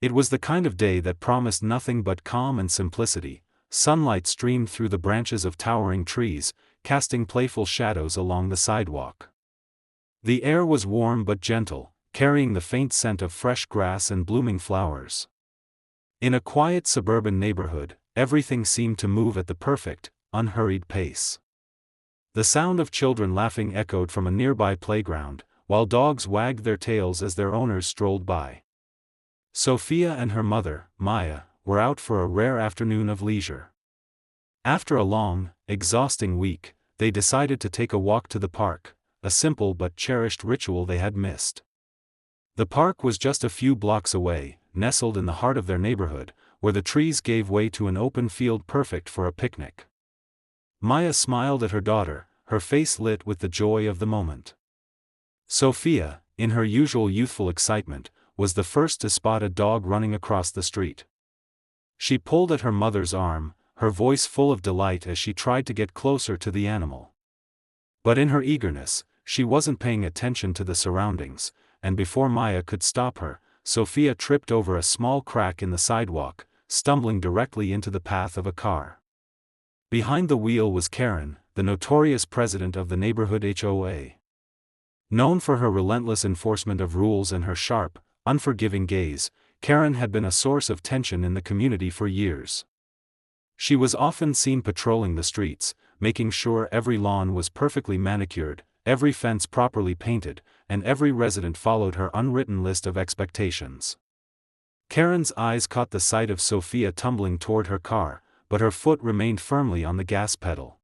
It was the kind of day that promised nothing but calm and simplicity. Sunlight streamed through the branches of towering trees, casting playful shadows along the sidewalk. The air was warm but gentle, carrying the faint scent of fresh grass and blooming flowers. In a quiet suburban neighborhood, everything seemed to move at the perfect, unhurried pace. The sound of children laughing echoed from a nearby playground, while dogs wagged their tails as their owners strolled by. Sophia and her mother, Maya, were out for a rare afternoon of leisure. After a long, exhausting week, they decided to take a walk to the park, a simple but cherished ritual they had missed. The park was just a few blocks away, nestled in the heart of their neighborhood, where the trees gave way to an open field perfect for a picnic. Maya smiled at her daughter, her face lit with the joy of the moment. Sophia, in her usual youthful excitement, was the first to spot a dog running across the street. She pulled at her mother's arm, her voice full of delight as she tried to get closer to the animal. But in her eagerness, she wasn't paying attention to the surroundings, and before Maya could stop her, Sophia tripped over a small crack in the sidewalk, stumbling directly into the path of a car. Behind the wheel was Karen, the notorious president of the neighborhood HOA. Known for her relentless enforcement of rules and her sharp, unforgiving gaze, Karen had been a source of tension in the community for years. She was often seen patrolling the streets, making sure every lawn was perfectly manicured, every fence properly painted, and every resident followed her unwritten list of expectations. Karen's eyes caught the sight of Sophia tumbling toward her car, but her foot remained firmly on the gas pedal.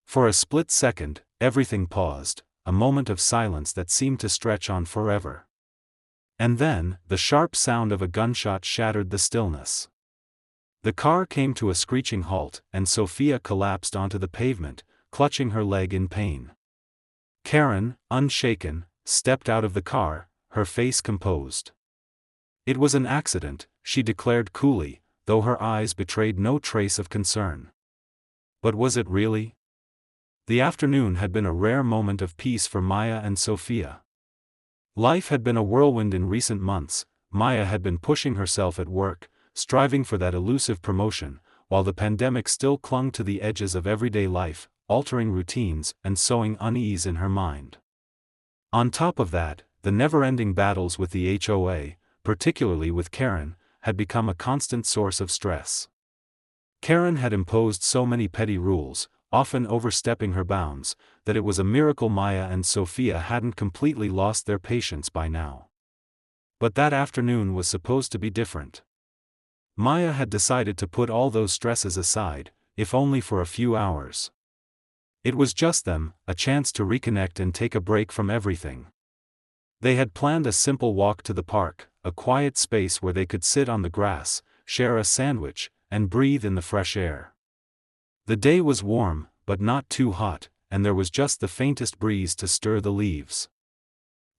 For a split second, everything paused, a moment of silence that seemed to stretch on forever. And then, the sharp sound of a gunshot shattered the stillness. The car came to a screeching halt, and Sophia collapsed onto the pavement, clutching her leg in pain. Karen, unshaken, stepped out of the car, her face composed. It was an accident, she declared coolly, though her eyes betrayed no trace of concern. But was it really? The afternoon had been a rare moment of peace for Maya and Sophia. Life had been a whirlwind in recent months. Maya had been pushing herself at work, striving for that elusive promotion, while the pandemic still clung to the edges of everyday life, altering routines and sowing unease in her mind. On top of that, the never-ending battles with the HOA, particularly with Karen, had become a constant source of stress. Karen had imposed so many petty rules, often overstepping her bounds, that it was a miracle Maya and Sophia hadn't completely lost their patience by now. But that afternoon was supposed to be different. Maya had decided to put all those stresses aside, if only for a few hours. It was just them, a chance to reconnect and take a break from everything. They had planned a simple walk to the park, a quiet space where they could sit on the grass, share a sandwich, and breathe in the fresh air. The day was warm, but not too hot, and there was just the faintest breeze to stir the leaves.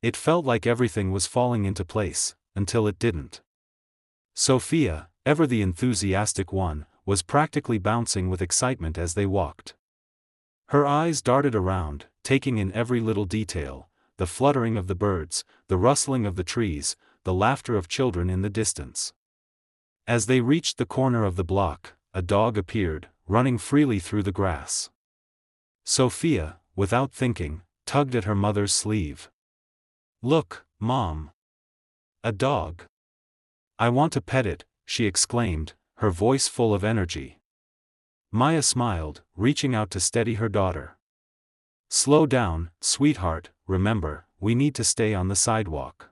It felt like everything was falling into place, until it didn't. Sophia, ever the enthusiastic one, was practically bouncing with excitement as they walked. Her eyes darted around, taking in every little detail, the fluttering of the birds, the rustling of the trees, the laughter of children in the distance. As they reached the corner of the block, a dog appeared, running freely through the grass. Sophia, without thinking, tugged at her mother's sleeve. "Look, Mom! A dog! I want to pet it," she exclaimed, her voice full of energy. Maya smiled, reaching out to steady her daughter. "Slow down, sweetheart, remember, we need to stay on the sidewalk."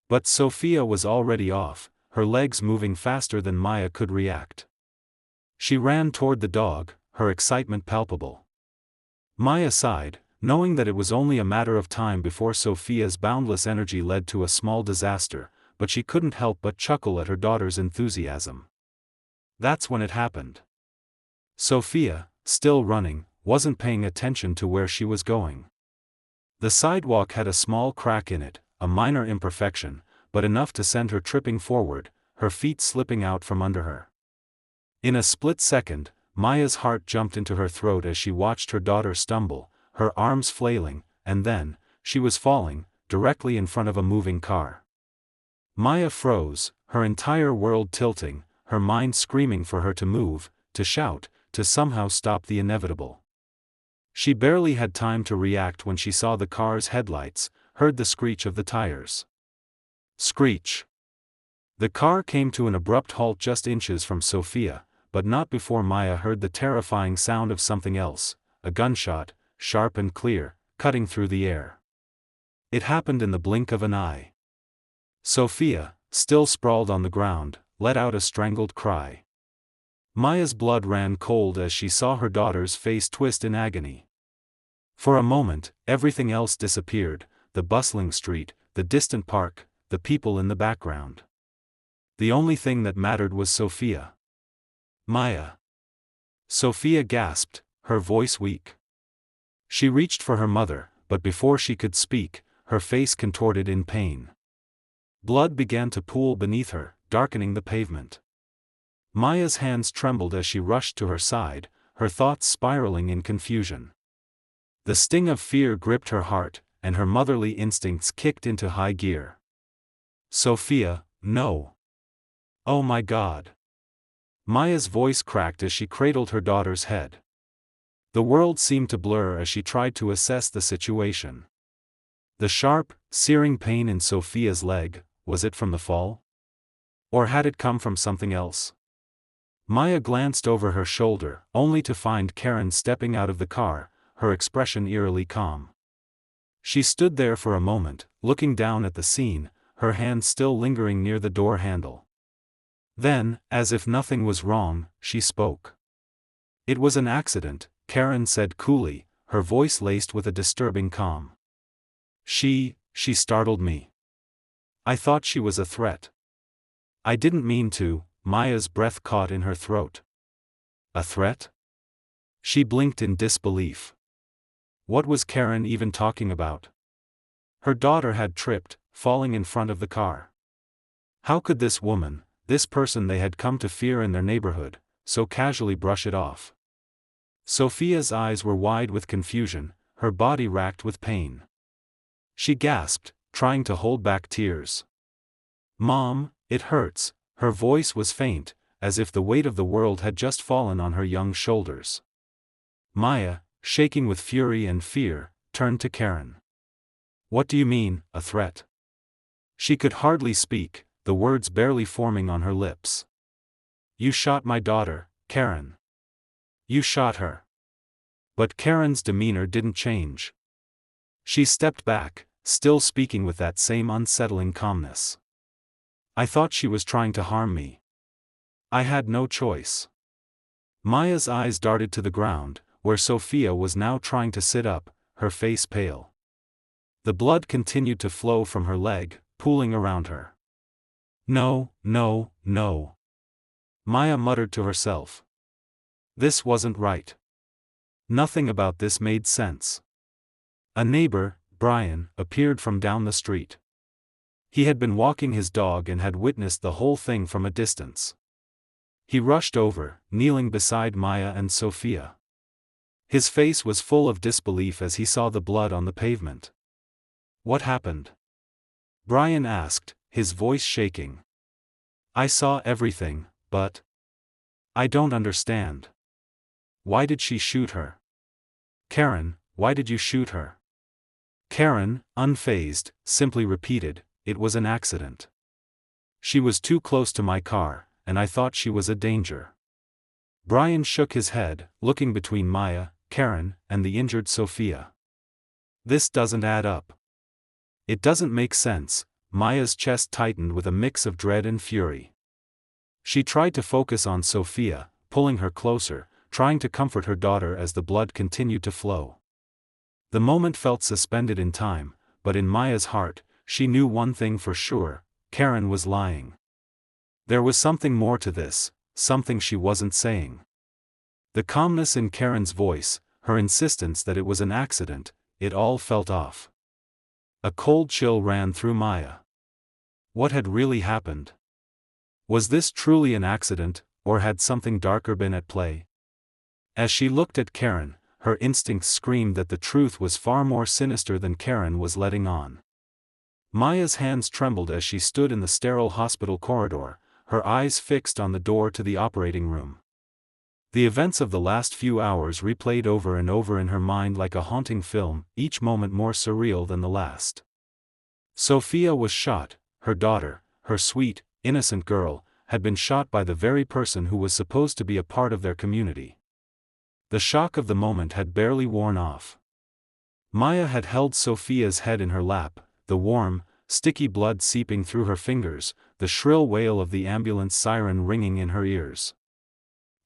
But Sophia was already off, her legs moving faster than Maya could react. She ran toward the dog, her excitement palpable. Maya sighed, knowing that it was only a matter of time before Sophia's boundless energy led to a small disaster, but she couldn't help but chuckle at her daughter's enthusiasm. That's when it happened. Sophia, still running, wasn't paying attention to where she was going. The sidewalk had a small crack in it, a minor imperfection, but enough to send her tripping forward, her feet slipping out from under her. In a split second, Maya's heart jumped into her throat as she watched her daughter stumble, her arms flailing, and then, she was falling, directly in front of a moving car. Maya froze, her entire world tilting, her mind screaming for her to move, to shout, to somehow stop the inevitable. She barely had time to react when she saw the car's headlights, heard the screech of the tires. Screech. The car came to an abrupt halt just inches from Sophia, but not before Maya heard the terrifying sound of something else, a gunshot, sharp and clear, cutting through the air. It happened in the blink of an eye. Sophia, still sprawled on the ground, let out a strangled cry. Maya's blood ran cold as she saw her daughter's face twist in agony. For a moment, everything else disappeared, the bustling street, the distant park, the people in the background. The only thing that mattered was Sophia. Maya. Sophia gasped, her voice weak. She reached for her mother, but before she could speak, her face contorted in pain. Blood began to pool beneath her, darkening the pavement. Maya's hands trembled as she rushed to her side, her thoughts spiraling in confusion. The sting of fear gripped her heart, and her motherly instincts kicked into high gear. Sophia, no. Oh my God. Maya's voice cracked as she cradled her daughter's head. The world seemed to blur as she tried to assess the situation. The sharp, searing pain in Sophia's leg, was it from the fall? Or had it come from something else? Maya glanced over her shoulder, only to find Karen stepping out of the car, her expression eerily calm. She stood there for a moment, looking down at the scene, her hand still lingering near the door handle. Then, as if nothing was wrong, she spoke. "It was an accident," Karen said coolly, her voice laced with a disturbing calm. She startled me. I thought she was a threat. I didn't mean to." Maya's breath caught in her throat. A threat? She blinked in disbelief. What was Karen even talking about? Her daughter had tripped, falling in front of the car. How could this woman, this person they had come to fear in their neighborhood, so casually brush it off? Sophia's eyes were wide with confusion, her body racked with pain. She gasped, trying to hold back tears. "Mom, it hurts." Her voice was faint, as if the weight of the world had just fallen on her young shoulders. Maya, shaking with fury and fear, turned to Karen. "What do you mean, a threat?" She could hardly speak, the words barely forming on her lips. "You shot my daughter, Karen. You shot her." But Karen's demeanor didn't change. She stepped back, still speaking with that same unsettling calmness. "I thought she was trying to harm me. I had no choice." Maya's eyes darted to the ground, where Sophia was now trying to sit up, her face pale. The blood continued to flow from her leg, pooling around her. "No, no, no." Maya muttered to herself. This wasn't right. Nothing about this made sense. A neighbor, Brian, appeared from down the street. He had been walking his dog and had witnessed the whole thing from a distance. He rushed over, kneeling beside Maya and Sophia. His face was full of disbelief as he saw the blood on the pavement. "What happened?" Brian asked, his voice shaking. "I saw everything, but I don't understand. Why did she shoot her? Karen, why did you shoot her?" Karen, unfazed, simply repeated, "It was an accident. She was too close to my car, and I thought she was a danger." Brian shook his head, looking between Maya, Karen, and the injured Sophia. "This doesn't add up. It doesn't make sense." Maya's chest tightened with a mix of dread and fury. She tried to focus on Sophia, pulling her closer, trying to comfort her daughter as the blood continued to flow. The moment felt suspended in time, but in Maya's heart, she knew one thing for sure: Karen was lying. There was something more to this, something she wasn't saying. The calmness in Karen's voice, her insistence that it was an accident, it all felt off. A cold chill ran through Maya. What had really happened? Was this truly an accident, or had something darker been at play? As she looked at Karen, her instincts screamed that the truth was far more sinister than Karen was letting on. Maya's hands trembled as she stood in the sterile hospital corridor, her eyes fixed on the door to the operating room. The events of the last few hours replayed over and over in her mind like a haunting film, each moment more surreal than the last. Sophia was shot, her daughter, her sweet, innocent girl, had been shot by the very person who was supposed to be a part of their community. The shock of the moment had barely worn off. Maya had held Sophia's head in her lap, the warm, sticky blood seeping through her fingers, the shrill wail of the ambulance siren ringing in her ears.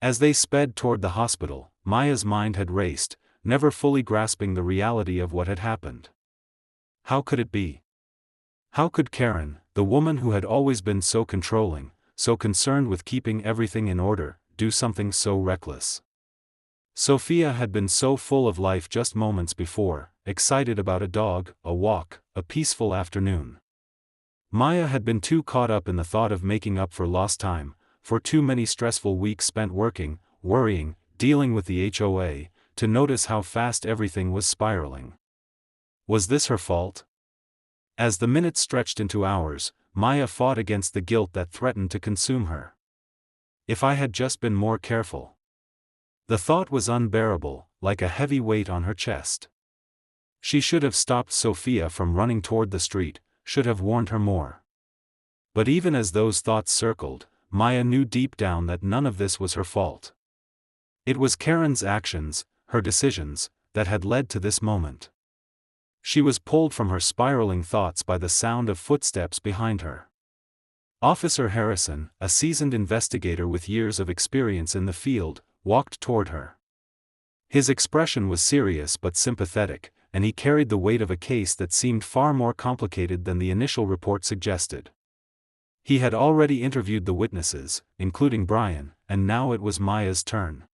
As they sped toward the hospital, Maya's mind had raced, never fully grasping the reality of what had happened. How could it be? How could Karen, the woman who had always been so controlling, so concerned with keeping everything in order, do something so reckless? Sophia had been so full of life just moments before, excited about a dog, a walk, a peaceful afternoon. Maya had been too caught up in the thought of making up for lost time, for too many stressful weeks spent working, worrying, dealing with the HOA, to notice how fast everything was spiraling. Was this her fault? As the minutes stretched into hours, Maya fought against the guilt that threatened to consume her. If I had just been more careful. The thought was unbearable, like a heavy weight on her chest. She should have stopped Sophia from running toward the street, should have warned her more. But even as those thoughts circled, Maya knew deep down that none of this was her fault. It was Karen's actions, her decisions, that had led to this moment. She was pulled from her spiraling thoughts by the sound of footsteps behind her. Officer Harrison, a seasoned investigator with years of experience in the field, walked toward her. His expression was serious but sympathetic, and he carried the weight of a case that seemed far more complicated than the initial report suggested. He had already interviewed the witnesses, including Brian, and now it was Maya's turn.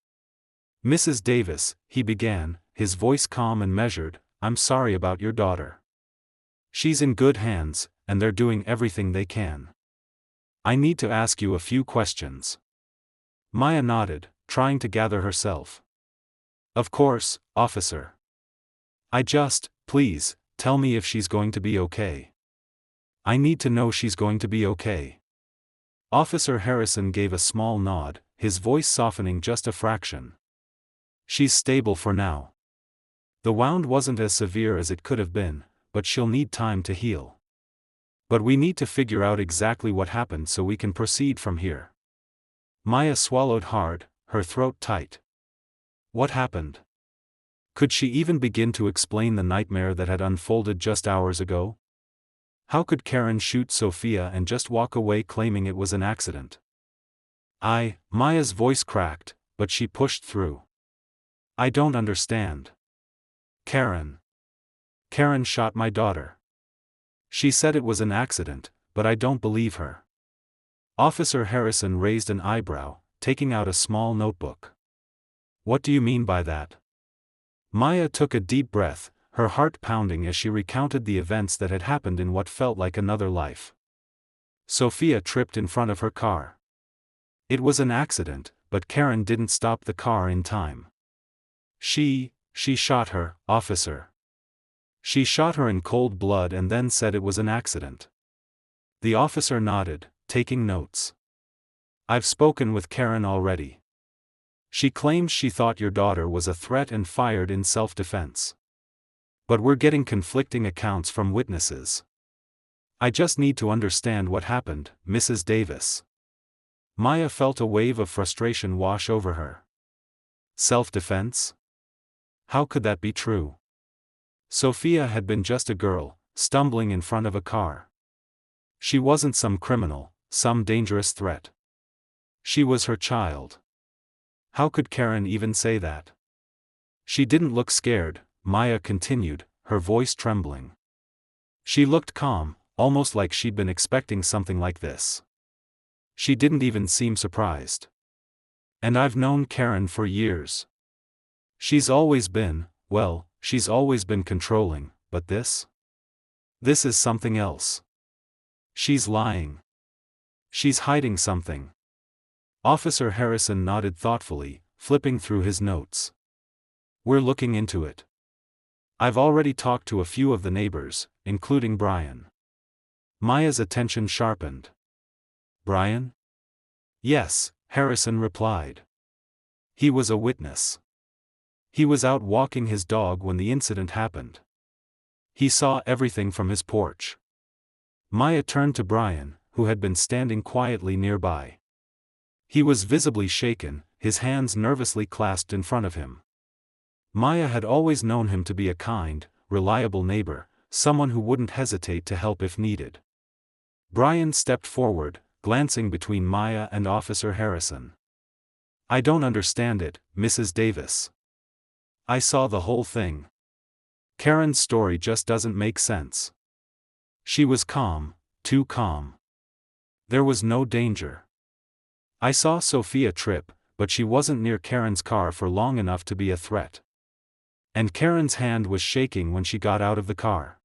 "Mrs. Davis," he began, his voice calm and measured, "I'm sorry about your daughter. She's in good hands, and they're doing everything they can. I need to ask you a few questions." Maya nodded, trying to gather herself. "Of course, officer. Please, tell me if she's going to be okay. I need to know she's going to be okay." Officer Harrison gave a small nod, his voice softening just a fraction. "She's stable for now. The wound wasn't as severe as it could have been, but she'll need time to heal. But we need to figure out exactly what happened so we can proceed from here." Maya swallowed hard, her throat tight. What happened? Could she even begin to explain the nightmare that had unfolded just hours ago? How could Karen shoot Sophia and just walk away claiming it was an accident? Maya's voice cracked, but she pushed through. "I don't understand. Karen shot my daughter. She said it was an accident, but I don't believe her." Officer Harrison raised an eyebrow, taking out a small notebook. "What do you mean by that?" Maya took a deep breath, her heart pounding as she recounted the events that had happened in what felt like another life. Sophia tripped in front of her car. It was an accident, but Karen didn't stop the car in time. She shot her, officer. She shot her in cold blood and then said it was an accident." The officer nodded, taking notes. "I've spoken with Karen already. She claims she thought your daughter was a threat and fired in self-defense. But we're getting conflicting accounts from witnesses. I just need to understand what happened, Mrs. Davis." Maya felt a wave of frustration wash over her. Self-defense? How could that be true? Sophia had been just a girl, stumbling in front of a car. She wasn't some criminal, some dangerous threat. She was her child. How could Karen even say that? "She didn't look scared," Maya continued, her voice trembling. "She looked calm, almost like she'd been expecting something like this. She didn't even seem surprised. And I've known Karen for years. She's always been controlling, but this is something else. She's lying. She's hiding something." Officer Harrison nodded thoughtfully, flipping through his notes. "We're looking into it. I've already talked to a few of the neighbors, including Brian. Maya's attention sharpened. Brian? Yes, Harrison replied. He was a witness. He was out walking his dog when the incident happened. He saw everything from his porch. Maya turned to Brian, who had been standing quietly nearby. He was visibly shaken, his hands nervously clasped in front of him. Maya had always known him to be a kind, reliable neighbor, someone who wouldn't hesitate to help if needed. Brian stepped forward, glancing between Maya and Officer Harrison. I don't understand it, Mrs. Davis. I saw the whole thing. Karen's story just doesn't make sense. She was calm, too calm. There was no danger. I saw Sophia trip, but she wasn't near Karen's car for long enough to be a threat. And Karen's hand was shaking when she got out of the car.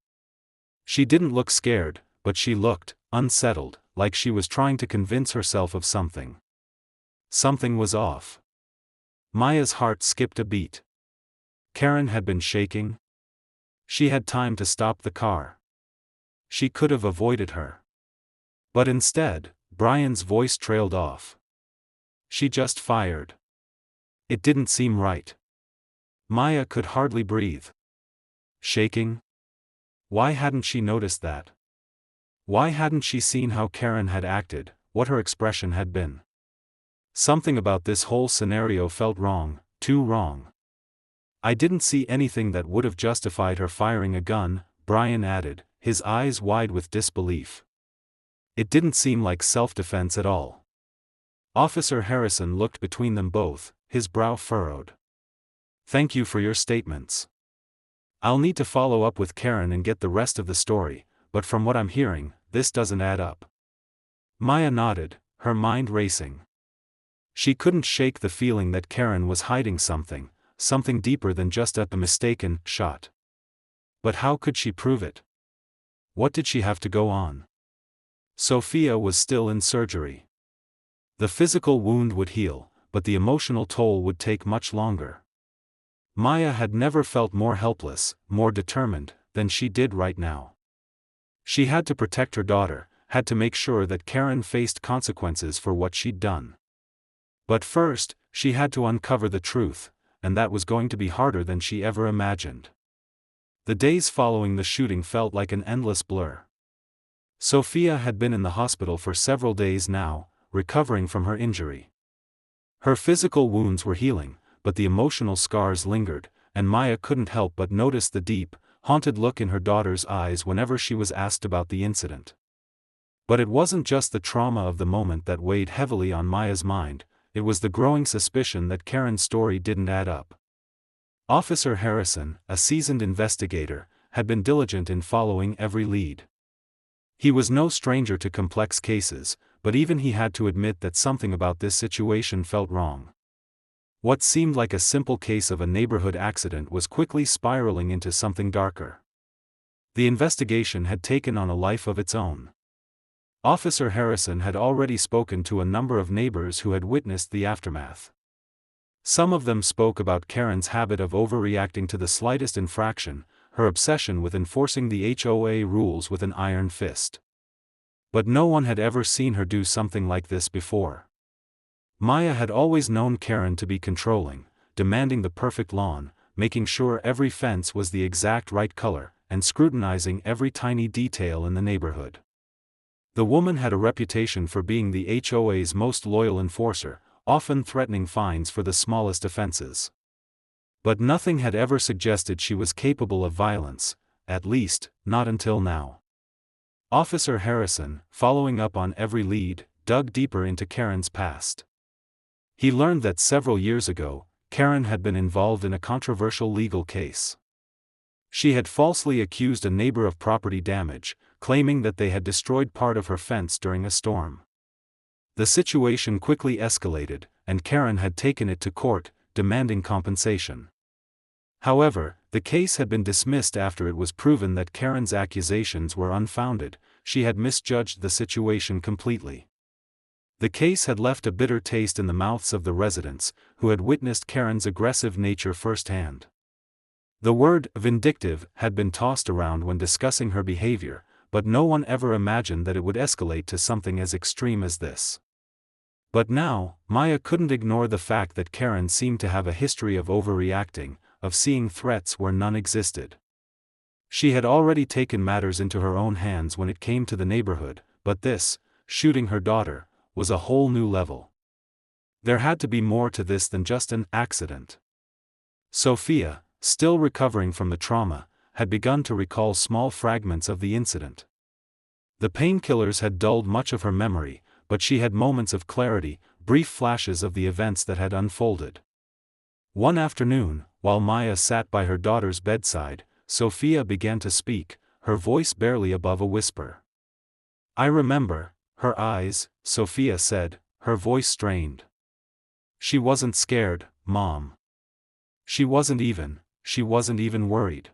She didn't look scared, but she looked unsettled, like she was trying to convince herself of something. Something was off. Maya's heart skipped a beat. Karen had been shaking. She had time to stop the car. She could have avoided her. But instead, Brian's voice trailed off. She just fired. It didn't seem right. Maya could hardly breathe. Shaking? Why hadn't she noticed that? Why hadn't she seen how Karen had acted, what her expression had been? Something about this whole scenario felt wrong, too wrong. I didn't see anything that would have justified her firing a gun, Brian added, his eyes wide with disbelief. It didn't seem like self-defense at all. Officer Harrison looked between them both, his brow furrowed. Thank you for your statements. I'll need to follow up with Karen and get the rest of the story, but from what I'm hearing, this doesn't add up. Maya nodded, her mind racing. She couldn't shake the feeling that Karen was hiding something deeper than just a mistaken shot. But how could she prove it? What did she have to go on? Sophia was still in surgery. The physical wound would heal, but the emotional toll would take much longer. Maya had never felt more helpless, more determined, than she did right now. She had to protect her daughter, had to make sure that Karen faced consequences for what she'd done. But first, she had to uncover the truth, and that was going to be harder than she ever imagined. The days following the shooting felt like an endless blur. Sophia had been in the hospital for several days now, recovering from her injury. Her physical wounds were healing, but the emotional scars lingered, and Maya couldn't help but notice the deep, haunted look in her daughter's eyes whenever she was asked about the incident. But it wasn't just the trauma of the moment that weighed heavily on Maya's mind, it was the growing suspicion that Karen's story didn't add up. Officer Harrison, a seasoned investigator, had been diligent in following every lead. He was no stranger to complex cases, but even he had to admit that something about this situation felt wrong. What seemed like a simple case of a neighborhood accident was quickly spiraling into something darker. The investigation had taken on a life of its own. Officer Harrison had already spoken to a number of neighbors who had witnessed the aftermath. Some of them spoke about Karen's habit of overreacting to the slightest infraction, her obsession with enforcing the HOA rules with an iron fist. But no one had ever seen her do something like this before. Maya had always known Karen to be controlling, demanding the perfect lawn, making sure every fence was the exact right color, and scrutinizing every tiny detail in the neighborhood. The woman had a reputation for being the HOA's most loyal enforcer, often threatening fines for the smallest offenses. But nothing had ever suggested she was capable of violence, at least, not until now. Officer Harrison, following up on every lead, dug deeper into Karen's past. He learned that several years ago, Karen had been involved in a controversial legal case. She had falsely accused a neighbor of property damage, claiming that they had destroyed part of her fence during a storm. The situation quickly escalated, and Karen had taken it to court, demanding compensation. However, the case had been dismissed after it was proven that Karen's accusations were unfounded. She had misjudged the situation completely. The case had left a bitter taste in the mouths of the residents, who had witnessed Karen's aggressive nature firsthand. The word vindictive had been tossed around when discussing her behavior, but no one ever imagined that it would escalate to something as extreme as this. But now, Maya couldn't ignore the fact that Karen seemed to have a history of overreacting, of seeing threats where none existed. She had already taken matters into her own hands when it came to the neighborhood, but this, shooting her daughter, was a whole new level. There had to be more to this than just an accident. Sophia, still recovering from the trauma, had begun to recall small fragments of the incident. The painkillers had dulled much of her memory, but she had moments of clarity, brief flashes of the events that had unfolded. One afternoon, while Maya sat by her daughter's bedside, Sophia began to speak, her voice barely above a whisper. "I remember," her eyes, Sophia said, her voice strained. "She wasn't scared, Mom. She wasn't even worried.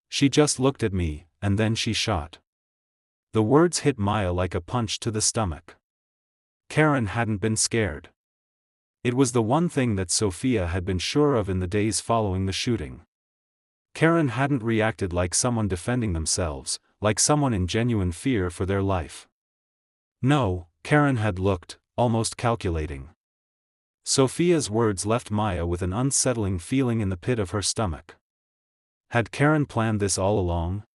She just looked at me, and then she shot." The words hit Maya like a punch to the stomach. Karen hadn't been scared. It was the one thing that Sophia had been sure of in the days following the shooting. Karen hadn't reacted like someone defending themselves, like someone in genuine fear for their life. No, Karen had looked, almost calculating. Sophia's words left Maya with an unsettling feeling in the pit of her stomach. Had Karen planned this all along?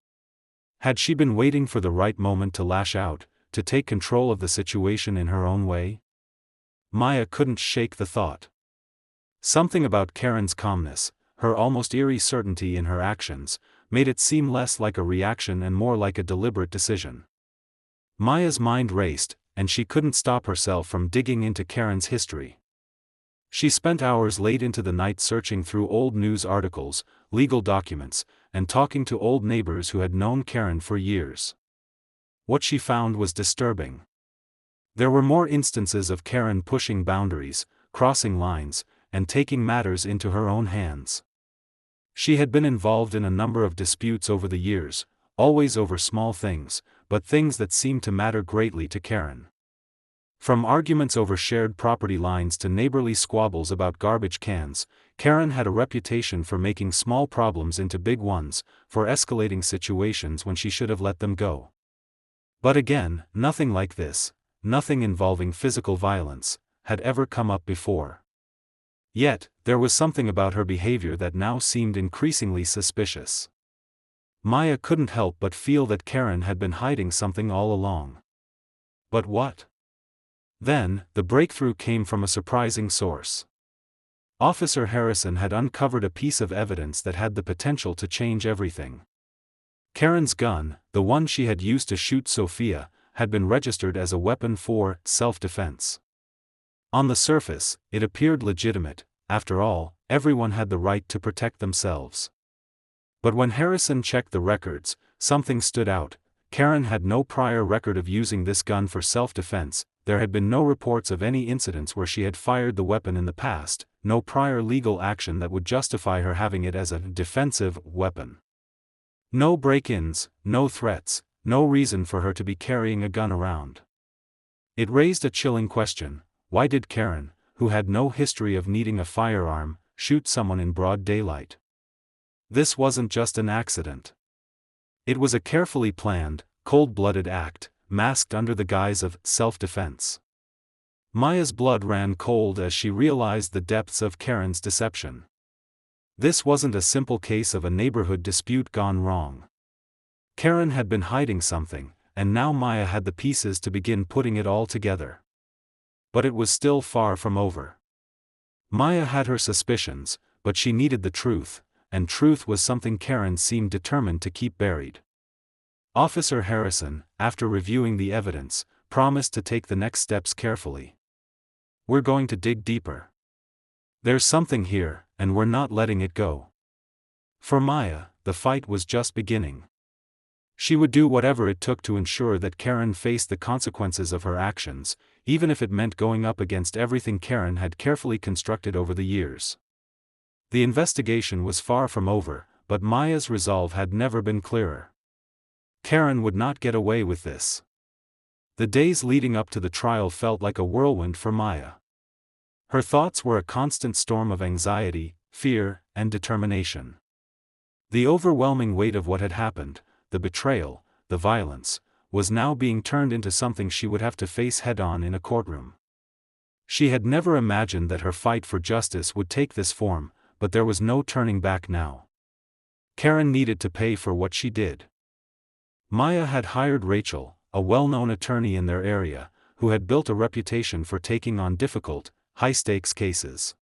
Had she been waiting for the right moment to lash out, to take control of the situation in her own way? Maya couldn't shake the thought. Something about Karen's calmness, her almost eerie certainty in her actions, made it seem less like a reaction and more like a deliberate decision. Maya's mind raced, and she couldn't stop herself from digging into Karen's history. She spent hours late into the night searching through old news articles, legal documents, and talking to old neighbors who had known Karen for years. What she found was disturbing. There were more instances of Karen pushing boundaries, crossing lines, and taking matters into her own hands. She had been involved in a number of disputes over the years, always over small things, but things that seemed to matter greatly to Karen. From arguments over shared property lines to neighborly squabbles about garbage cans, Karen had a reputation for making small problems into big ones, for escalating situations when she should have let them go. But again, nothing like this, nothing involving physical violence, had ever come up before. Yet, there was something about her behavior that now seemed increasingly suspicious. Maya couldn't help but feel that Karen had been hiding something all along. But what? Then, the breakthrough came from a surprising source. Officer Harrison had uncovered a piece of evidence that had the potential to change everything. Karen's gun, the one she had used to shoot Sophia, had been registered as a weapon for self-defense. On the surface, it appeared legitimate. After all, everyone had the right to protect themselves. But when Harrison checked the records, something stood out. Karen had no prior record of using this gun for self-defense. There had been no reports of any incidents where she had fired the weapon in the past, no prior legal action that would justify her having it as a defensive weapon. No break-ins, no threats, no reason for her to be carrying a gun around. It raised a chilling question: why did Karen, who had no history of needing a firearm, shoot someone in broad daylight? This wasn't just an accident. It was a carefully planned, cold-blooded act, masked under the guise of self-defense. Maya's blood ran cold as she realized the depths of Karen's deception. This wasn't a simple case of a neighborhood dispute gone wrong. Karen had been hiding something, and now Maya had the pieces to begin putting it all together. But it was still far from over. Maya had her suspicions, but she needed the truth, and truth was something Karen seemed determined to keep buried. Officer Harrison, after reviewing the evidence, promised to take the next steps carefully. "We're going to dig deeper. There's something here, and we're not letting it go." For Maya, the fight was just beginning. She would do whatever it took to ensure that Karen faced the consequences of her actions, even if it meant going up against everything Karen had carefully constructed over the years. The investigation was far from over, but Maya's resolve had never been clearer. Karen would not get away with this. The days leading up to the trial felt like a whirlwind for Maya. Her thoughts were a constant storm of anxiety, fear, and determination. The overwhelming weight of what had happened, the betrayal, the violence, was now being turned into something she would have to face head-on in a courtroom. She had never imagined that her fight for justice would take this form, but there was no turning back now. Karen needed to pay for what she did. Maya had hired Rachel, a well-known attorney in their area, who had built a reputation for taking on difficult, high-stakes cases.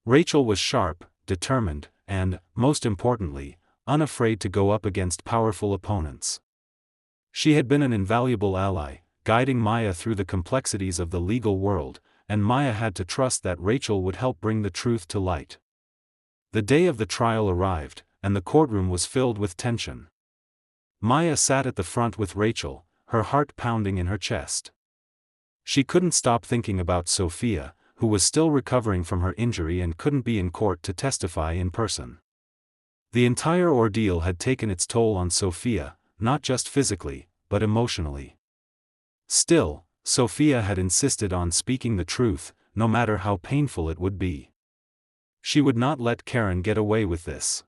Rachel was sharp, determined, and, most importantly, unafraid to go up against powerful opponents. She had been an invaluable ally, guiding Maya through the complexities of the legal world, and Maya had to trust that Rachel would help bring the truth to light. The day of the trial arrived, and the courtroom was filled with tension. Maya sat at the front with Rachel, her heart pounding in her chest. She couldn't stop thinking about Sophia, who was still recovering from her injury and couldn't be in court to testify in person. The entire ordeal had taken its toll on Sophia, not just physically, but emotionally. Still, Sophia had insisted on speaking the truth, no matter how painful it would be. She would not let Karen get away with this.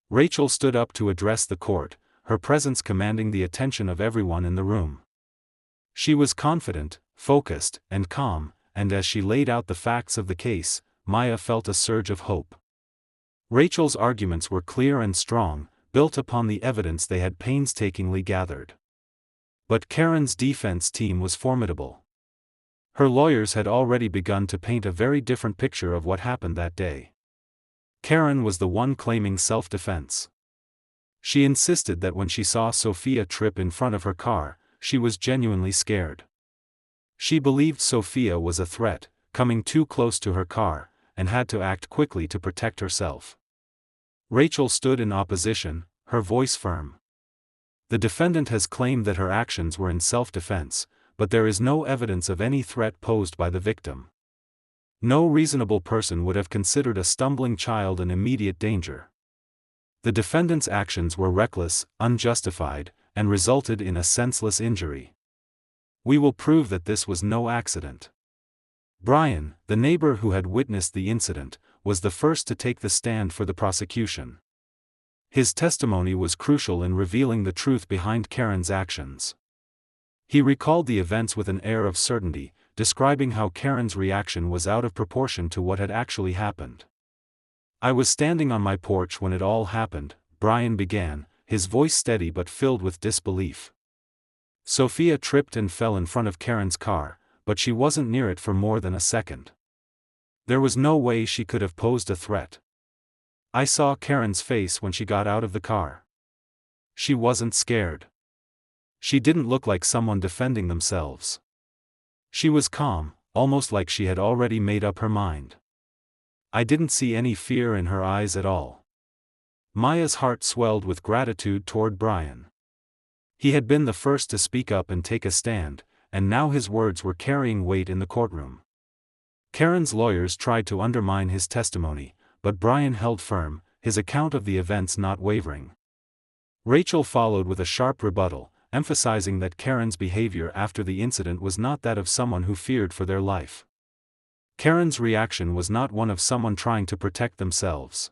Rachel stood up to address the court, her presence commanding the attention of everyone in the room. She was confident, focused, and calm, and as she laid out the facts of the case, Maya felt a surge of hope. Rachel's arguments were clear and strong, built upon the evidence they had painstakingly gathered. But Karen's defense team was formidable. Her lawyers had already begun to paint a very different picture of what happened that day. Karen was the one claiming self-defense. She insisted that when she saw Sophia trip in front of her car, she was genuinely scared. She believed Sophia was a threat, coming too close to her car, and had to act quickly to protect herself. Rachel stood in opposition, her voice firm. The defendant has claimed that her actions were in self-defense, but there is no evidence of any threat posed by the victim. No reasonable person would have considered a stumbling child an immediate danger. The defendant's actions were reckless, unjustified, and resulted in a senseless injury. We will prove that this was no accident. Brian, the neighbor who had witnessed the incident, was the first to take the stand for the prosecution. His testimony was crucial in revealing the truth behind Karen's actions. He recalled the events with an air of certainty, describing how Karen's reaction was out of proportion to what had actually happened. "I was standing on my porch when it all happened," Brian began, his voice steady but filled with disbelief. "Sophia tripped and fell in front of Karen's car, but she wasn't near it for more than a second. There was no way she could have posed a threat. I saw Karen's face when she got out of the car. She wasn't scared. She didn't look like someone defending themselves. She was calm, almost like she had already made up her mind. I didn't see any fear in her eyes at all." Maya's heart swelled with gratitude toward Brian. He had been the first to speak up and take a stand, and now his words were carrying weight in the courtroom. Karen's lawyers tried to undermine his testimony, but Brian held firm, his account of the events not wavering. Rachel followed with a sharp rebuttal, emphasizing that Karen's behavior after the incident was not that of someone who feared for their life. Karen's reaction was not one of someone trying to protect themselves.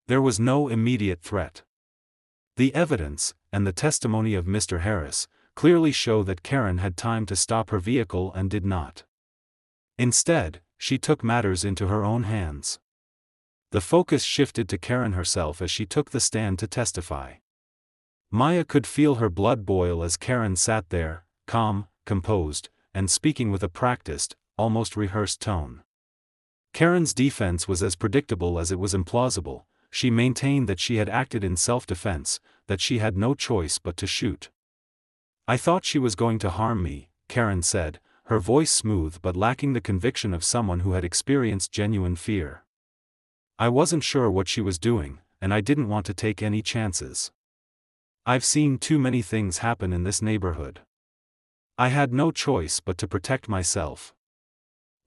There was no immediate threat. The evidence, and the testimony of Mr. Harris, clearly show that Karen had time to stop her vehicle and did not. Instead, she took matters into her own hands. The focus shifted to Karen herself as she took the stand to testify. Maya could feel her blood boil as Karen sat there, calm, composed, and speaking with a practiced, almost rehearsed tone. Karen's defense was as predictable as it was implausible. She maintained that she had acted in self-defense, that she had no choice but to shoot. "I thought she was going to harm me," Karen said, her voice smooth but lacking the conviction of someone who had experienced genuine fear. "I wasn't sure what she was doing, and I didn't want to take any chances. I've seen too many things happen in this neighborhood. I had no choice but to protect myself."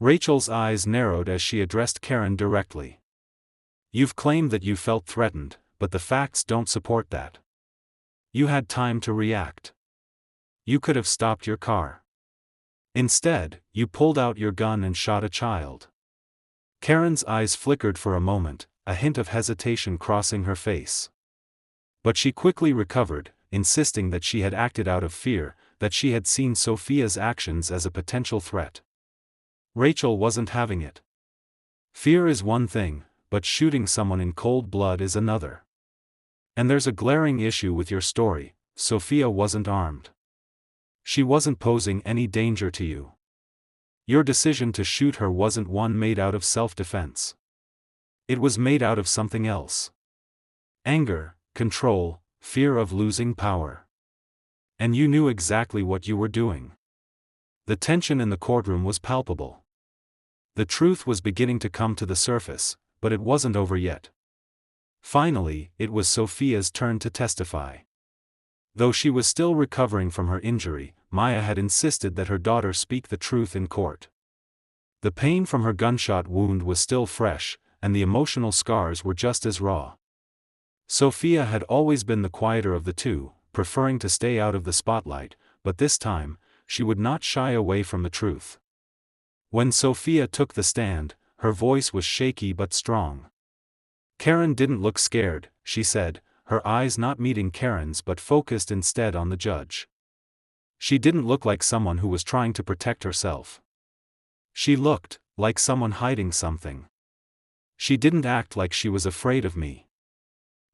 Rachel's eyes narrowed as she addressed Karen directly. "You've claimed that you felt threatened, but the facts don't support that. You had time to react. You could have stopped your car. Instead, you pulled out your gun and shot a child." Karen's eyes flickered for a moment, a hint of hesitation crossing her face. But she quickly recovered, insisting that she had acted out of fear, that she had seen Sophia's actions as a potential threat. Rachel wasn't having it. Fear is one thing, but shooting someone in cold blood is another. And there's a glaring issue with your story. Sophia wasn't armed. She wasn't posing any danger to you. Your decision to shoot her wasn't one made out of self-defense. It was made out of something else. Anger, control, fear of losing power. And you knew exactly what you were doing. The tension in the courtroom was palpable. The truth was beginning to come to the surface, but it wasn't over yet. Finally, it was Sophia's turn to testify. Though she was still recovering from her injury, Maya had insisted that her daughter speak the truth in court. The pain from her gunshot wound was still fresh, and the emotional scars were just as raw. Sophia had always been the quieter of the two, preferring to stay out of the spotlight, but this time, she would not shy away from the truth. When Sophia took the stand, her voice was shaky but strong. Karen didn't look scared, she said, her eyes not meeting Karen's but focused instead on the judge. She didn't look like someone who was trying to protect herself. She looked like someone hiding something. She didn't act like she was afraid of me.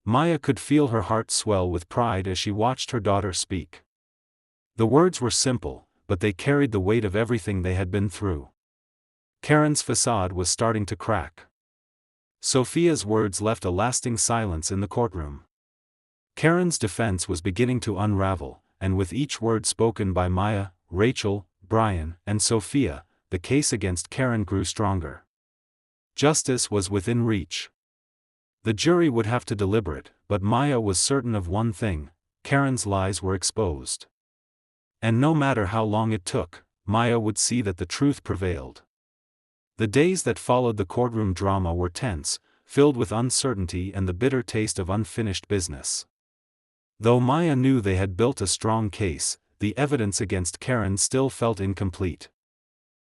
Maya could feel her heart swell with pride as she watched her daughter speak. The words were simple, but they carried the weight of everything they had been through. Karen's facade was starting to crack. Sophia's words left a lasting silence in the courtroom. Karen's defense was beginning to unravel, and with each word spoken by Maya, Rachel, Brian, and Sophia, the case against Karen grew stronger. Justice was within reach. The jury would have to deliberate, but Maya was certain of one thing: Karen's lies were exposed. And no matter how long it took, Maya would see that the truth prevailed. The days that followed the courtroom drama were tense, filled with uncertainty and the bitter taste of unfinished business. Though Maya knew they had built a strong case, the evidence against Karen still felt incomplete.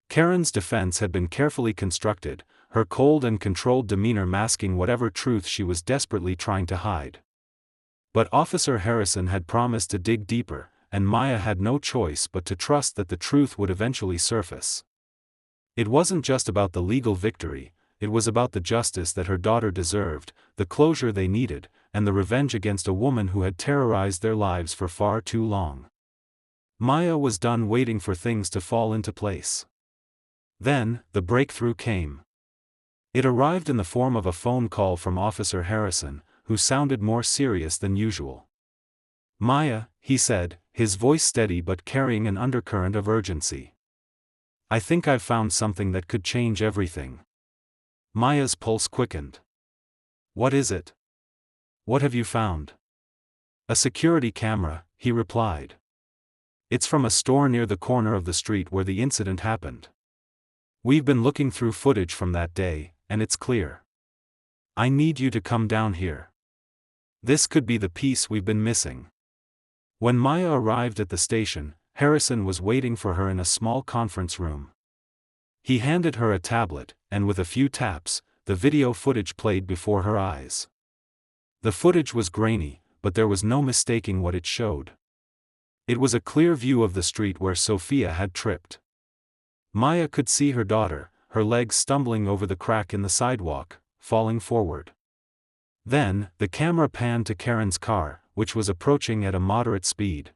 Karen's defense had been carefully constructed, her cold and controlled demeanor masking whatever truth she was desperately trying to hide. But Officer Harrison had promised to dig deeper, and Maya had no choice but to trust that the truth would eventually surface. It wasn't just about the legal victory, it was about the justice that her daughter deserved, the closure they needed, and the revenge against a woman who had terrorized their lives for far too long. Maya was done waiting for things to fall into place. Then, the breakthrough came. It arrived in the form of a phone call from Officer Harrison, who sounded more serious than usual. "Maya," he said, his voice steady but carrying an undercurrent of urgency. "I think I've found something that could change everything." Maya's pulse quickened. "What is it? What have you found?" "A security camera," he replied. "It's from a store near the corner of the street where the incident happened. We've been looking through footage from that day, and it's clear. I need you to come down here. This could be the piece we've been missing." When Maya arrived at the station, Harrison was waiting for her in a small conference room. He handed her a tablet, and with a few taps, the video footage played before her eyes. The footage was grainy, but there was no mistaking what it showed. It was a clear view of the street where Sophia had tripped. Maya could see her daughter, her legs stumbling over the crack in the sidewalk, falling forward. Then, the camera panned to Karen's car, which was approaching at a moderate speed.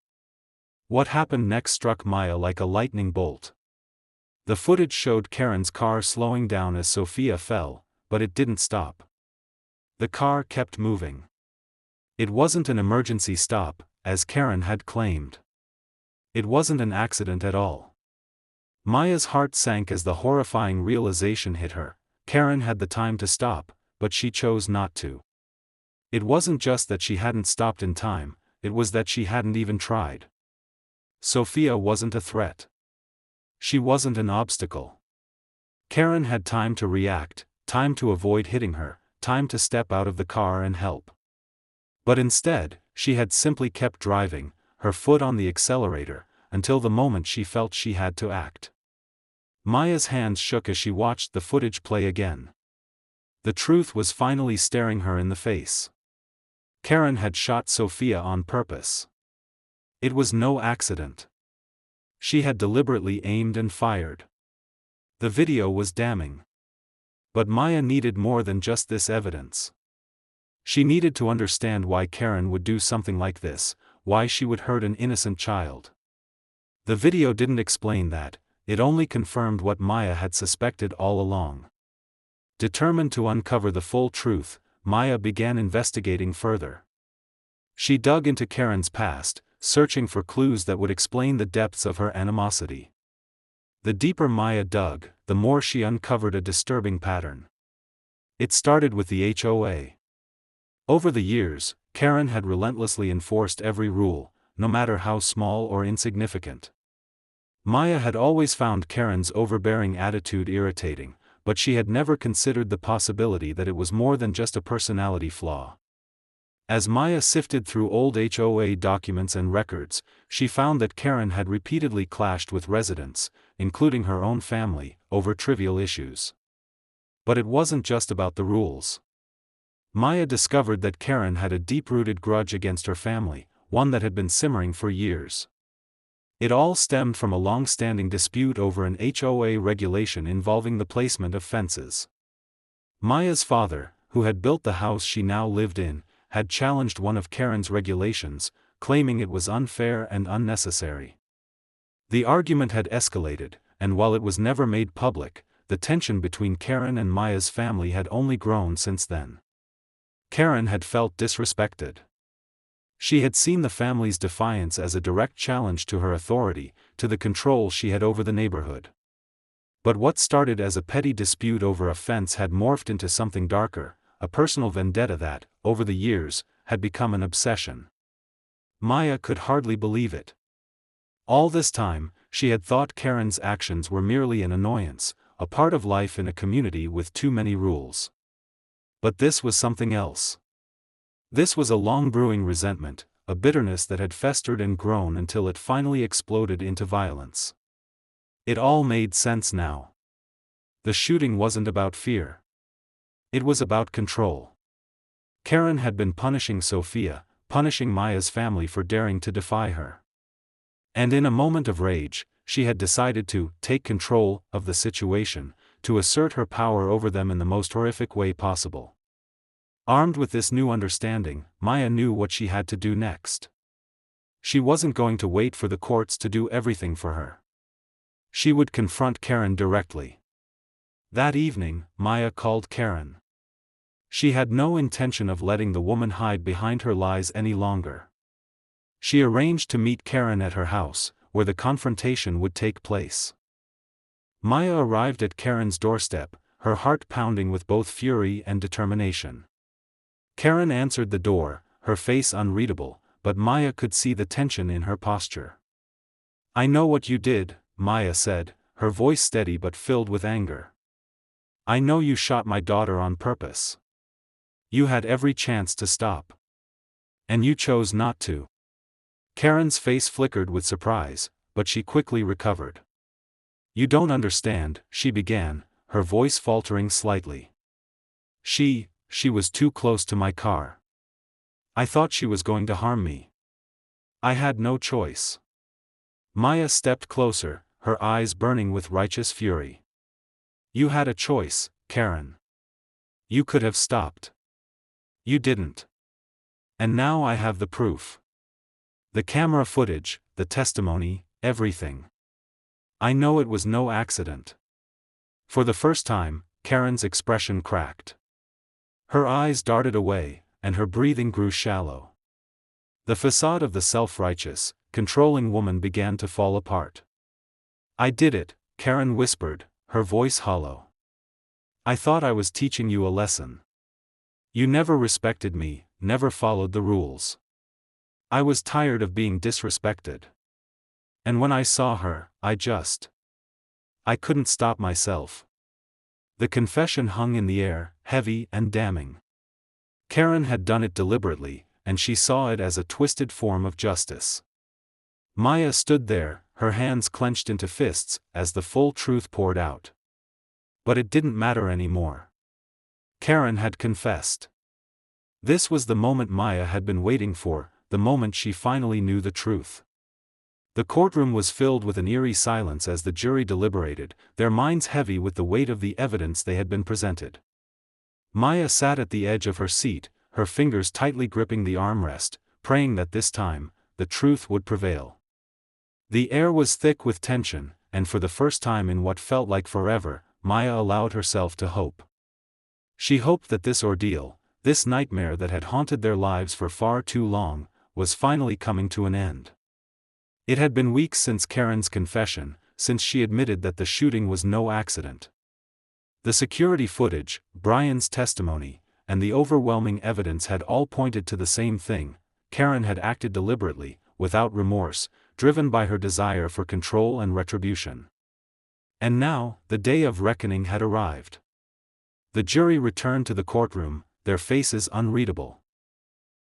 What happened next struck Maya like a lightning bolt. The footage showed Karen's car slowing down as Sophia fell, but it didn't stop. The car kept moving. It wasn't an emergency stop, as Karen had claimed. It wasn't an accident at all. Maya's heart sank as the horrifying realization hit her: Karen had the time to stop, but she chose not to. It wasn't just that she hadn't stopped in time, it was that she hadn't even tried. Sophia wasn't a threat. She wasn't an obstacle. Karen had time to react, time to avoid hitting her, time to step out of the car and help. But instead, she had simply kept driving, her foot on the accelerator, until the moment she felt she had to act. Maya's hands shook as she watched the footage play again. The truth was finally staring her in the face. Karen had shot Sophia on purpose. It was no accident. She had deliberately aimed and fired. The video was damning. But Maya needed more than just this evidence. She needed to understand why Karen would do something like this, why she would hurt an innocent child. The video didn't explain that, it only confirmed what Maya had suspected all along. Determined to uncover the full truth, Maya began investigating further. She dug into Karen's past, searching for clues that would explain the depths of her animosity. The deeper Maya dug, the more she uncovered a disturbing pattern. It started with the HOA. Over the years, Karen had relentlessly enforced every rule, no matter how small or insignificant. Maya had always found Karen's overbearing attitude irritating, but she had never considered the possibility that it was more than just a personality flaw. As Maya sifted through old HOA documents and records, she found that Karen had repeatedly clashed with residents, including her own family, over trivial issues. But it wasn't just about the rules. Maya discovered that Karen had a deep-rooted grudge against her family, one that had been simmering for years. It all stemmed from a long-standing dispute over an HOA regulation involving the placement of fences. Maya's father, who had built the house she now lived in, had challenged one of Karen's regulations, claiming it was unfair and unnecessary. The argument had escalated, and while it was never made public, the tension between Karen and Maya's family had only grown since then. Karen had felt disrespected. She had seen the family's defiance as a direct challenge to her authority, to the control she had over the neighborhood. But what started as a petty dispute over a fence had morphed into something darker, a personal vendetta that, over the years, had become an obsession. Maya could hardly believe it. All this time, she had thought Karen's actions were merely an annoyance, a part of life in a community with too many rules. But this was something else. This was a long-brewing resentment, a bitterness that had festered and grown until it finally exploded into violence. It all made sense now. The shooting wasn't about fear. It was about control. Karen had been punishing Sophia, punishing Maya's family for daring to defy her. And in a moment of rage, she had decided to take control of the situation, to assert her power over them in the most horrific way possible. Armed with this new understanding, Maya knew what she had to do next. She wasn't going to wait for the courts to do everything for her. She would confront Karen directly. That evening, Maya called Karen. She had no intention of letting the woman hide behind her lies any longer. She arranged to meet Karen at her house, where the confrontation would take place. Maya arrived at Karen's doorstep, her heart pounding with both fury and determination. Karen answered the door, her face unreadable, but Maya could see the tension in her posture. "I know what you did," Maya said, her voice steady but filled with anger. "I know you shot my daughter on purpose. You had every chance to stop. And you chose not to." Karen's face flickered with surprise, but she quickly recovered. "You don't understand," she began, her voice faltering slightly. She was too close to my car. I thought she was going to harm me. I had no choice." Maya stepped closer, her eyes burning with righteous fury. "You had a choice, Karen. You could have stopped. You didn't. And now I have the proof. The camera footage, the testimony, everything. I know it was no accident." For the first time, Karen's expression cracked. Her eyes darted away, and her breathing grew shallow. The facade of the self-righteous, controlling woman began to fall apart. "I did it," Karen whispered, her voice hollow. "I thought I was teaching you a lesson. You never respected me, never followed the rules. I was tired of being disrespected. And when I saw her, I couldn't stop myself." The confession hung in the air, heavy and damning. Karen had done it deliberately, and she saw it as a twisted form of justice. Maya stood there, her hands clenched into fists, as the full truth poured out. But it didn't matter anymore. Karen had confessed. This was the moment Maya had been waiting for, the moment she finally knew the truth. The courtroom was filled with an eerie silence as the jury deliberated, their minds heavy with the weight of the evidence they had been presented. Maya sat at the edge of her seat, her fingers tightly gripping the armrest, praying that this time, the truth would prevail. The air was thick with tension, and for the first time in what felt like forever, Maya allowed herself to hope. She hoped that this ordeal, this nightmare that had haunted their lives for far too long, was finally coming to an end. It had been weeks since Karen's confession, since she admitted that the shooting was no accident. The security footage, Brian's testimony, and the overwhelming evidence had all pointed to the same thing: Karen had acted deliberately, without remorse, driven by her desire for control and retribution. And now, the day of reckoning had arrived. The jury returned to the courtroom, their faces unreadable.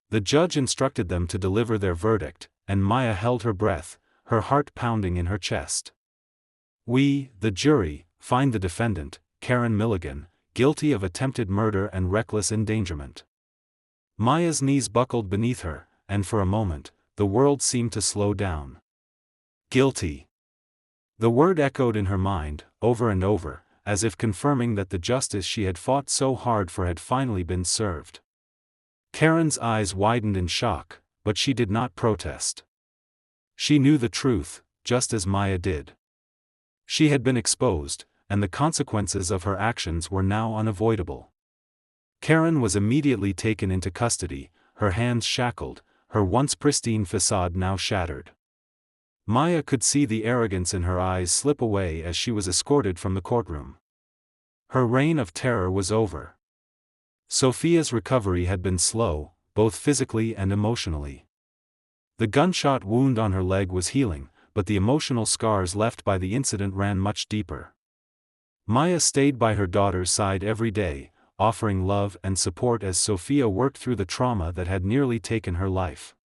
The judge instructed them to deliver their verdict, and Maya held her breath, her heart pounding in her chest. "We, the jury, find the defendant, Karen Milligan, guilty of attempted murder and reckless endangerment." Maya's knees buckled beneath her, and for a moment, the world seemed to slow down. Guilty. The word echoed in her mind, over and over, as if confirming that the justice she had fought so hard for had finally been served. Karen's eyes widened in shock, but she did not protest. She knew the truth, just as Maya did. She had been exposed, and the consequences of her actions were now unavoidable. Karen was immediately taken into custody, her hands shackled, her once pristine facade now shattered. Maya could see the arrogance in her eyes slip away as she was escorted from the courtroom. Her reign of terror was over. Sophia's recovery had been slow, both physically and emotionally. The gunshot wound on her leg was healing, but the emotional scars left by the incident ran much deeper. Maya stayed by her daughter's side every day, offering love and support as Sophia worked through the trauma that had nearly taken her life.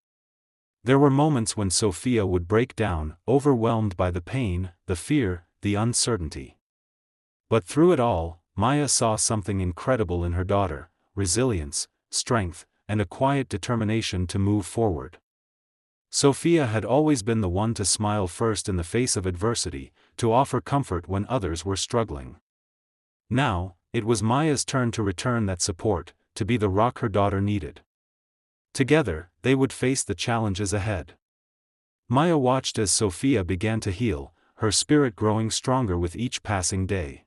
There were moments when Sophia would break down, overwhelmed by the pain, the fear, the uncertainty. But through it all, Maya saw something incredible in her daughter: resilience, strength, and a quiet determination to move forward. Sophia had always been the one to smile first in the face of adversity, to offer comfort when others were struggling. Now, it was Maya's turn to return that support, to be the rock her daughter needed. Together, they would face the challenges ahead. Maya watched as Sophia began to heal, her spirit growing stronger with each passing day.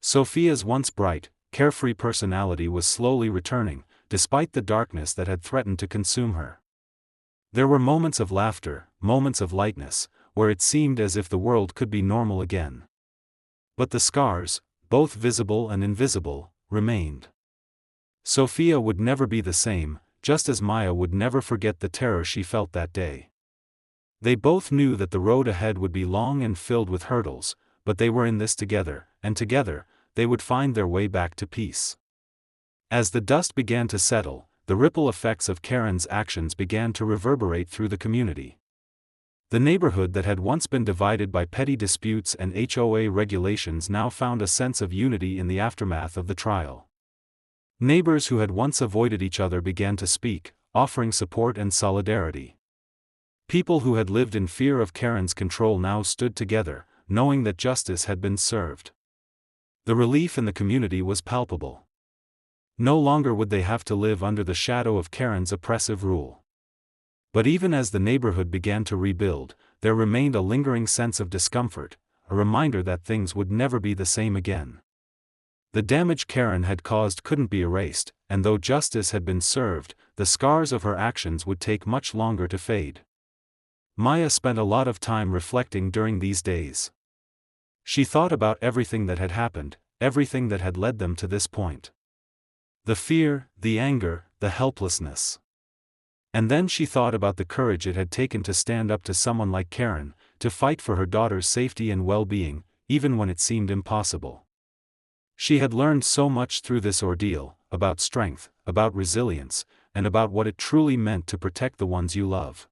Sophia's once bright, carefree personality was slowly returning, despite the darkness that had threatened to consume her. There were moments of laughter, moments of lightness, where it seemed as if the world could be normal again. But the scars, both visible and invisible, remained. Sophia would never be the same, just as Maya would never forget the terror she felt that day. They both knew that the road ahead would be long and filled with hurdles, but they were in this together, and together, they would find their way back to peace. As the dust began to settle, the ripple effects of Karen's actions began to reverberate through the community. The neighborhood that had once been divided by petty disputes and HOA regulations now found a sense of unity in the aftermath of the trial. Neighbors who had once avoided each other began to speak, offering support and solidarity. People who had lived in fear of Karen's control now stood together, knowing that justice had been served. The relief in the community was palpable. No longer would they have to live under the shadow of Karen's oppressive rule. But even as the neighborhood began to rebuild, there remained a lingering sense of discomfort, a reminder that things would never be the same again. The damage Karen had caused couldn't be erased, and though justice had been served, the scars of her actions would take much longer to fade. Maya spent a lot of time reflecting during these days. She thought about everything that had happened, everything that had led them to this point. The fear, the anger, the helplessness. And then she thought about the courage it had taken to stand up to someone like Karen, to fight for her daughter's safety and well-being, even when it seemed impossible. She had learned so much through this ordeal, about strength, about resilience, and about what it truly meant to protect the ones you love.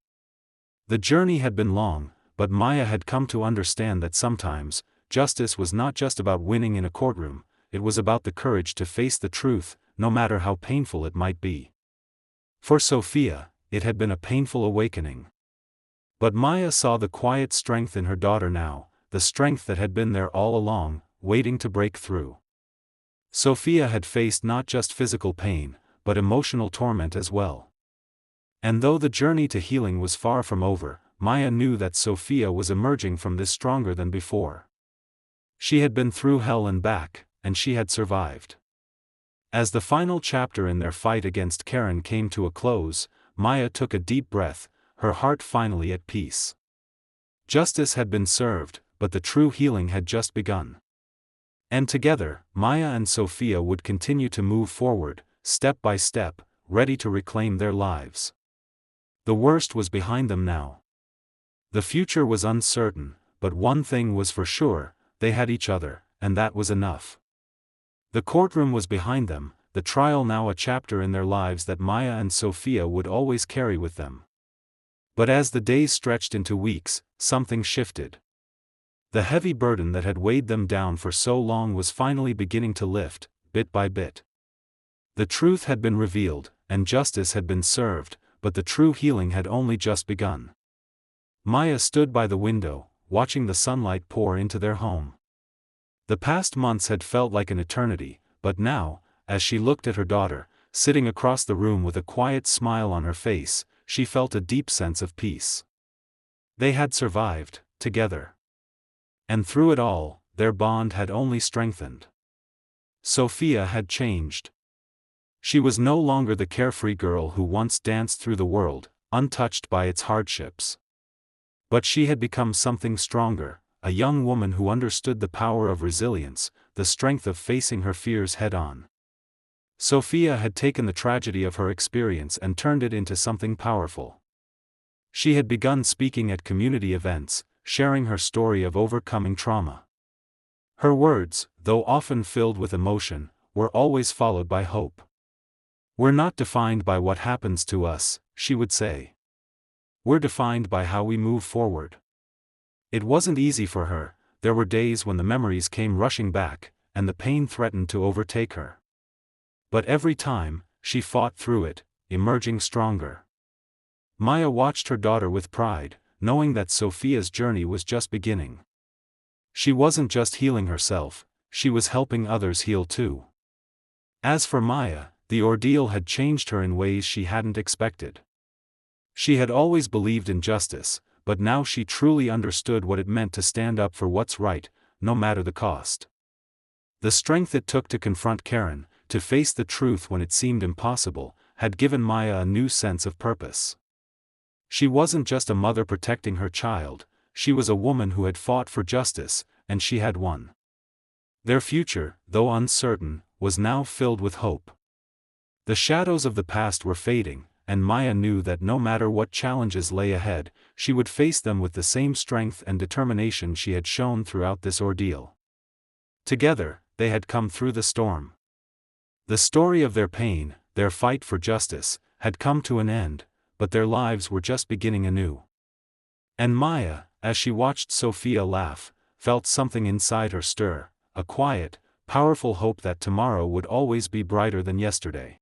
The journey had been long, but Maya had come to understand that sometimes, justice was not just about winning in a courtroom, it was about the courage to face the truth, no matter how painful it might be. For Sophia, it had been a painful awakening. But Maya saw the quiet strength in her daughter now, the strength that had been there all along, waiting to break through. Sophia had faced not just physical pain, but emotional torment as well. And though the journey to healing was far from over, Maya knew that Sophia was emerging from this stronger than before. She had been through hell and back, and she had survived. As the final chapter in their fight against Karen came to a close, Maya took a deep breath, her heart finally at peace. Justice had been served, but the true healing had just begun. And together, Maya and Sophia would continue to move forward, step by step, ready to reclaim their lives. The worst was behind them now. The future was uncertain, but one thing was for sure, they had each other, and that was enough. The courtroom was behind them, the trial now a chapter in their lives that Maya and Sophia would always carry with them. But as the days stretched into weeks, something shifted. The heavy burden that had weighed them down for so long was finally beginning to lift, bit by bit. The truth had been revealed, and justice had been served, but the true healing had only just begun. Maya stood by the window, watching the sunlight pour into their home. The past months had felt like an eternity, but now, as she looked at her daughter, sitting across the room with a quiet smile on her face, she felt a deep sense of peace. They had survived, together. And through it all, their bond had only strengthened. Sophia had changed. She was no longer the carefree girl who once danced through the world, untouched by its hardships. But she had become something stronger, a young woman who understood the power of resilience, the strength of facing her fears head-on. Sophia had taken the tragedy of her experience and turned it into something powerful. She had begun speaking at community events, sharing her story of overcoming trauma. Her words, though often filled with emotion, were always followed by hope. "We're not defined by what happens to us," she would say. "We're defined by how we move forward." It wasn't easy for her, there were days when the memories came rushing back, and the pain threatened to overtake her. But every time, she fought through it, emerging stronger. Maya watched her daughter with pride, knowing that Sophia's journey was just beginning. She wasn't just healing herself, she was helping others heal too. As for Maya, the ordeal had changed her in ways she hadn't expected. She had always believed in justice, but now she truly understood what it meant to stand up for what's right, no matter the cost. The strength it took to confront Karen, to face the truth when it seemed impossible, had given Maya a new sense of purpose. She wasn't just a mother protecting her child, she was a woman who had fought for justice, and she had won. Their future, though uncertain, was now filled with hope. The shadows of the past were fading, and Maya knew that no matter what challenges lay ahead, she would face them with the same strength and determination she had shown throughout this ordeal. Together, they had come through the storm. The story of their pain, their fight for justice, had come to an end, but their lives were just beginning anew. And Maya, as she watched Sophia laugh, felt something inside her stir, a quiet, powerful hope that tomorrow would always be brighter than yesterday.